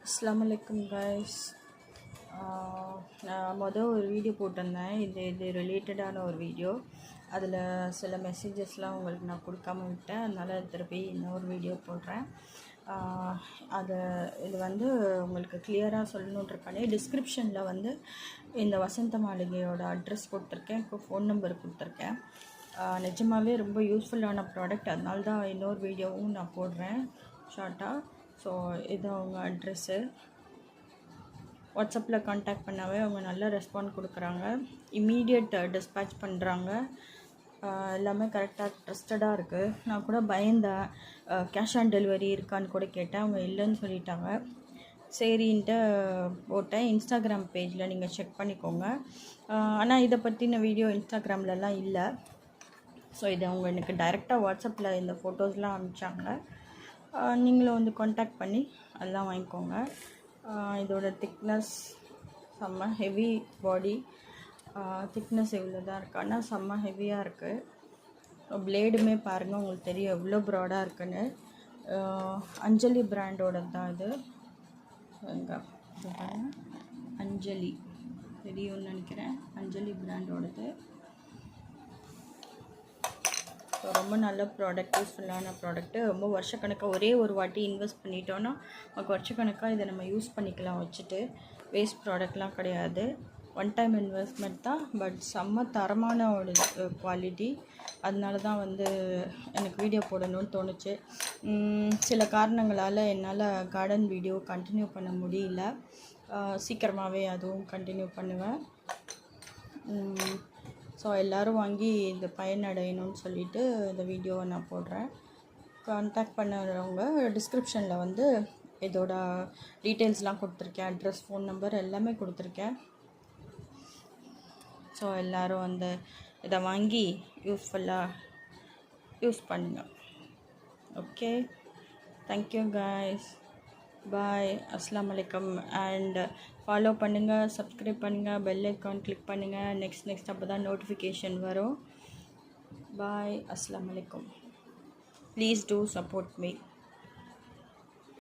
அஸ்ஸலாமுஅலைக்கும் guys. நான் ஒரு video போட்டிருந்தேன். இது ரிலேட்டடான ஒரு வீடியோ. அதில் சில மெசேஜஸ்லாம் உங்களுக்கு நான் கொடுக்காம விட்டேன். அதனால் திருப்பி இன்னொரு வீடியோ போடுறேன். இது உங்களுக்கு கிளியராக சொல்லணுன்றக்கானே டிஸ்கிரிப்ஷனில் இந்த வசந்த மாளிகையோட அட்ரஸ் கொடுத்துருக்கேன். இப்போ ஃபோன் நம்பர் கொடுத்துருக்கேன். நிஜமாகவே ரொம்ப யூஸ்ஃபுல்லான ப்ராடக்ட். அதனால தான் இன்னொரு வீடியோவும் நான் போடுறேன் ஷார்ட்டாக. ஸோ இது அவங்க அட்ரெஸ்ஸு. வாட்ஸ்அப்பில் கான்டாக்ட் பண்ணாவே அவங்க நல்ல ரெஸ்பாண்ட் கொடுக்குறாங்க. இம்மீடியட் டிஸ்பேட்ச் பண்ணுறாங்க. எல்லாமே கரெக்டாக ட்ரஸ்டடாக இருக்குது. நான் கூட பயந்தேன், கேஷ் ஆன் டெலிவரி இருக்கான்னு கூட கேட்டேன். அவங்க இல்லைன்னு சொல்லிட்டாங்க. சரின்ட்டு போட்டேன். இன்ஸ்டாகிராம் பேஜில் நீங்கள் செக் பண்ணிக்கோங்க. ஆனால் இதை பற்றின வீடியோ இன்ஸ்டாகிராம்லலாம் இல்லை. ஸோ இதை அவங்க எனக்கு டைரெக்டாக வாட்ஸ்அப்பில் இந்த ஃபோட்டோஸ்லாம் அனுப்பிச்சாங்க. நீங்களும் கான்டாக்ட் பண்ணி அதெல்லாம் வாங்கிக்கோங்க. இதோட திக்னஸ் செம்ம ஹெவி பாடி. திக்னஸ் இவ்வளோ தான் இருக்குது, ஆனால் செம்ம ஹெவியாக இருக்குது. ப்ளேடுமே பாருங்கள், உங்களுக்கு தெரியும் எவ்வளோ ப்ராடாக இருக்குன்னு. அஞ்சலி பிராண்டோட தான் இது. இங்கே அஞ்சலி தெரியும்னு நினைக்கிறேன். அஞ்சலி பிராண்டோடது. ஸோ ரொம்ப நல்ல ப்ராடக்ட், யூஸ்ஃபுல்லான ப்ராடக்ட்டு. ரொம்ப வருஷக்கணக்காக ஒரே ஒரு வாட்டி இன்வெஸ்ட் பண்ணிட்டோன்னா நமக்கு வருஷக்கணக்காக இதை நம்ம யூஸ் பண்ணிக்கலாம் வச்சுட்டு. வேஸ்ட் ப்ராடக்ட்லாம் கிடையாது. ஒன் டைம் இன்வெஸ்ட்மெண்ட் தான், பட் செம்ம தரமான ஒரு குவாலிட்டி. அதனால தான் எனக்கு வீடியோ போடணும்னு தோணுச்சு. சில காரணங்களால் என்னால் கார்டன் வீடியோ கண்டினியூ பண்ண முடியல. சீக்கிரமாகவே அதுவும் கண்டினியூ பண்ணுவேன். ஸோ எல்லோரும் வாங்கி இந்த பயனடையணும்னு சொல்லிவிட்டு இந்த வீடியோவை நான் போடுறேன். கான்டாக்ட் பண்ணுறவங்க டிஸ்கிரிப்ஷனில் இதோட டீட்டெயில்ஸ்லாம் கொடுத்துருக்கேன். அட்ரஸ், ஃபோன் நம்பர் எல்லாமே கொடுத்துருக்கேன். ஸோ எல்லோரும் இதை வாங்கி யூஸ்ஃபுல்லாக யூஸ் பண்ணுங்கள். Okay, thank you guys. பாய். அஸ்ஸலாமு அலைக்கும். அண்ட் ஃபாலோ பண்ணுங்கள், சப்ஸ்கிரைப் பண்ணுங்கள், பெல் ஐக்கான் கிளிக் பண்ணுங்கள். நெக்ஸ்ட் அப்போ தான் நோட்டிஃபிகேஷன் வரும். பாய். அஸ்ஸலாமு அலைக்கும். Please do support me.